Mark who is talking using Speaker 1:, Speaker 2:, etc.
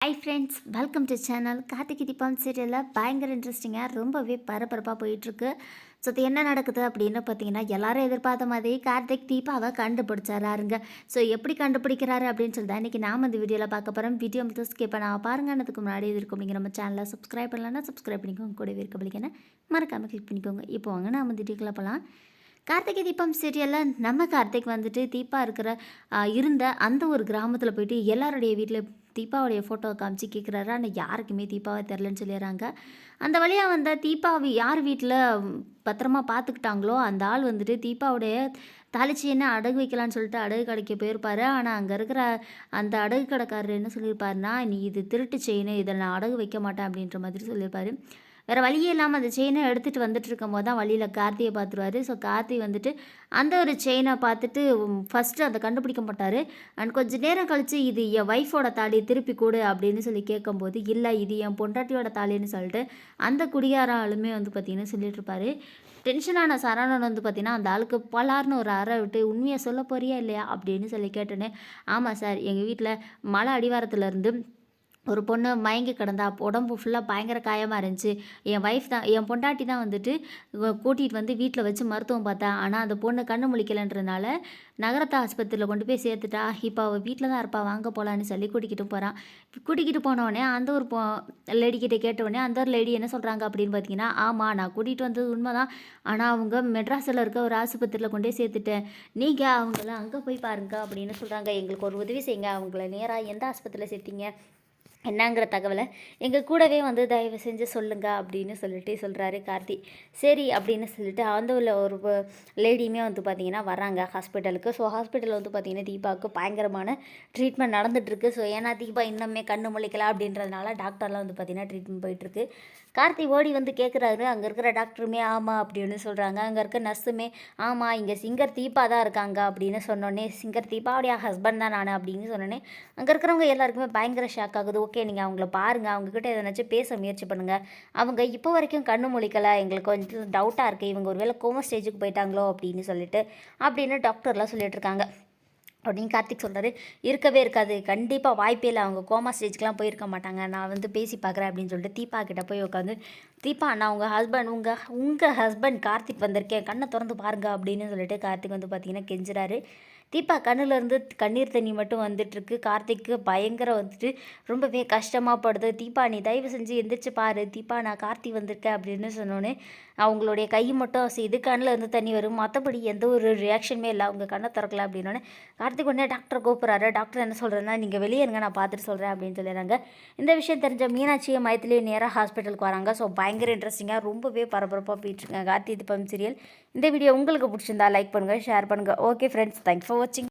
Speaker 1: Hi friends, welcome to channel. Karthigai Deepam சீரியலில் பயங்கர இன்ட்ரெஸ்டிங்காக ரொம்பவே பரபரப்பாக போயிட்டுருக்கு. ஸோ அது என்ன நடக்குது அப்படின்னு பார்த்தீங்கன்னா, எல்லாரும் எதிர்பார்த்த மாதிரி கார்த்திக் தீபாவை கண்டுபிடிச்சாருங்க. ஸோ எப்படி கண்டுபிடிக்கிறாரு அப்படின்னு சொல்லி தான் இன்றைக்கி நாம் இந்த வீடியோவில் பார்க்க போகிறோம். வீடியோ மட்டும் ஸ்கிப் பண்ணால் பாருங்கன்னதுக்கு முன்னாடி இது இருக்கும். நீங்கள் நம்ம சேனலை சப்ஸ்கிரைப் பண்ணலன்னா சப்ஸ்கிரைப் பண்ணிக்கோங்க. கூடவே இருக்க பிடிக்கணும் மறக்காமல் கிளிக் பண்ணிக்கோங்க. இப்போ வாங்க நாம் இந்த வீடியோக்குள்ள போகலாம். கார்த்திகை தீபம் சீரியலில் நம்ம கார்த்திக் வந்துட்டு தீபா இருக்கிற இருந்த அந்த ஒரு கிராமத்தில் போயிட்டு எல்லாருடைய வீட்டில் தீபாவுடைய ஃபோட்டோவை காமிச்சு கேட்குறாரு. ஆனால் யாருக்குமே தீபாவை தெரிலன்னு சொல்லிடுறாங்க. அந்த வழியாக வந்த தீபாவை யார் வீட்டில் பத்திரமா பார்த்துக்கிட்டாங்களோ அந்த ஆள் வந்துட்டு தீபாவுடைய தாளிச்சின்னு அடகு வைக்கலான்னு சொல்லிட்டு அடகு கடைக்கு போயிருப்பாரு. ஆனால் அங்கே இருக்கிற அந்த அடகு கடைக்காரர் என்ன சொல்லியிருப்பாருன்னா, நீ இது திருட்டு செயின், இதை நான் அடகு வைக்க மாட்டேன் அப்படின்ற மாதிரி சொல்லியிருப்பாரு. வேறு வழியே இல்லாமல் அந்த செயினை எடுத்துகிட்டு வந்துட்டு இருக்கும் போது தான் வழியில் கார்த்தியை பார்த்துருவாரு. ஸோ கார்த்தி வந்துட்டு அந்த ஒரு செயினை பார்த்துட்டு ஃபஸ்ட்டு அதை கண்டுபிடிக்க மாட்டார். அண்ட் கொஞ்சம் நேரம் கழித்து இது என் ஒய்ஃபோட தாலி திருப்பி கொடு அப்படின்னு சொல்லி கேட்கும்போது, இல்லை இது என் பொண்டாட்டியோட தாலின்னு சொல்லிட்டு அந்த குடியார ஆளுமே வந்து பார்த்திங்கன்னா சொல்லிட்டு இருப்பாரு. டென்ஷனான சரவணன் வந்து பார்த்திங்கன்னா அந்த ஆளுக்கு பலார்னு ஒரு அறை விட்டு, உண்மையை சொல்ல போறியா இல்லையா அப்படின்னு சொல்லி கேட்டோன்னே, ஆமாம் சார், எங்கள் வீட்டில் மலை அடிவாரத்துலேருந்து ஒரு பொண்ணு மயங்கி கிடந்தா, உடம்பு ஃபுல்லாக பயங்கர காயமாக இருந்துச்சு. என் ஒய்ஃப் தான், என் பொண்டாட்டி தான் வந்துட்டு கூட்டிகிட்டு வந்து வீட்டில் வச்சு மருத்துவம் பார்த்தா. ஆனால் அந்த பொண்ணு கண்ணு முழிக்கலைன்றனால நகரத்து ஆஸ்பத்திரியில் கொண்டு போய் சேர்த்துட்டா. இப்போ அவள் வீட்டில் தான் இருப்பா, வாங்க போகலான்னு சொல்லி கூட்டிக்கிட்டு போகிறான். கூட்டிக்கிட்டு போனோடனே அந்த ஒரு லேடிக்கிட்ட கேட்டவுடனே அந்த ஒரு லேடி என்ன சொல்கிறாங்க அப்படின்னு பார்த்தீங்கன்னா, ஆமாம் நான் கூட்டிகிட்டு வந்தது உண்மை தான், ஆனால் அவங்க மெட்ராஸில் இருக்க ஒரு ஆஸ்பத்திரியில் கொண்டு போய் சேர்த்துட்டேன், நீங்கள் அவங்கள அங்கே போய் பாருங்க அப்படின்னு சொல்கிறாங்க. எங்களுக்கு ஒரு உதவி செய்யுங்க, அவங்கள நேராக எந்த ஆஸ்பத்திரியில் சேர்த்தீங்க என்னங்கிற தகவலை எங்கள் கூடவே வந்து தயவு செஞ்சு சொல்லுங்க அப்படின்னு சொல்லிட்டு சொல்கிறாரு கார்த்தி. சரி அப்படின்னு சொல்லிட்டு அந்த உள்ள ஒரு லேடியுமே வந்து பார்த்திங்கன்னா வராங்க ஹாஸ்பிட்டலுக்கு. ஸோ ஹாஸ்பிட்டலில் வந்து பார்த்திங்கன்னா தீபாவுக்கு பயங்கரமான ட்ரீட்மெண்ட் நடந்துகிட்ருக்கு. ஸோ ஏன்னா தீபா இன்னுமே கண்ணு முழிக்கலாம் அப்படின்றதுனால டாக்டர்லாம் வந்து பார்த்திங்கன்னா ட்ரீட்மெண்ட் போயிட்டுருக்கு. கார்த்தி ஓடி வந்து கேட்குறாரு. அங்கே இருக்கிற டாக்டருமே ஆமாம் அப்படின்னு சொல்கிறாங்க. அங்கே இருக்க நர்ஸுமே ஆமாம் இங்கே சிங்கர் தீபா தான் இருக்காங்க அப்படின்னு சொன்னோடனே, சிங்கர் தீபாவுடைய ஹஸ்பண்ட் தான் நான் அப்படின்னு சொன்னோன்னே அங்கே இருக்கிறவங்க எல்லாருக்குமே பயங்கர ஷாக் ஆகுது. ஓகே, நீங்கள் அவங்கள பாருங்கள், அவங்கக்கிட்ட எதனாச்சும் பேச முயற்சி பண்ணுங்கள், அவங்க இப்போ வரைக்கும் கண்ணு முழிக்கலை, எங்களுக்கு கொஞ்சம் டவுட்டாக இருக்குது, இவங்க ஒரு வேளை கோமா ஸ்டேஜுக்கு போயிட்டாங்களோ அப்படின்னு டாக்டர்லாம் சொல்லிட்டு இருக்காங்க. அப்படின்னு கார்த்திக் சொல்கிறாரு. இருக்கவே இருக்காது, கண்டிப்பாக வாய்ப்பே இல்லை, அவங்க கோமா ஸ்டேஜ்க்கெலாம் போயிருக்க மாட்டாங்க, நான் வந்து பேசி பார்க்குறேன் அப்படின்னு சொல்லிட்டு தீபா கிட்டே போய் உட்காந்து, தீபா நான் உங்கள் ஹஸ்பண்ட் கார்த்திக் வந்திருக்கேன், கண்ணை திறந்து பாருங்க அப்படின்னு சொல்லிட்டு கார்த்திக் வந்து பார்த்திங்கன்னா கெஞ்சுறாரு. தீபா கண்ணுலேருந்து கண்ணீர் தண்ணி மட்டும் வந்துட்டுருக்கு. கார்த்திக்கு பயங்கர வந்துட்டு ரொம்பவே கஷ்டமாக படுது. தீபா நீ தயவு செஞ்சு எந்திரிச்சு பாரு, தீபா நான் கார்த்தி வந்திருக்கேன் அப்படின்னு சொன்னோன்னே அவங்களுடைய கை மட்டும் செய்து கண்ணில் இருந்து தண்ணி வரும், மற்றபடி எந்த ஒரு ரியாக்ஷனுமே இல்லை, அவங்க கண்ணை திறக்கல அப்படின்னோடனே கார்த்திக் உடனே டாக்டர் கூப்பிட்றாரு. டாக்டர் என்ன சொல்கிறேன்னா, நீங்கள் வெளியே இருங்க, நான் பார்த்துட்டு சொல்கிறேன் அப்படின்னு சொல்லிடுறாங்க. இந்த விஷயம் தெரிஞ்ச மீனாட்சியை மயத்துலேயே நேராக ஹாஸ்பிட்டலுக்கு வராங்க. ஸோ பயங்கர இன்ட்ரெஸ்டிங்காக ரொம்பவே பரபரப்பாக போயிட்டுருக்காங்க கார்த்திகை தீபம் சீரியல். இந்த வீடியோ உங்களுக்கு பிடிச்சிருந்தா லைக் பண்ணுங்கள், ஷேர் பண்ணுங்கள். ஓகே ஃப்ரெண்ட்ஸ், தேங்க்ஸ் ஃபார் வாட்சிங்.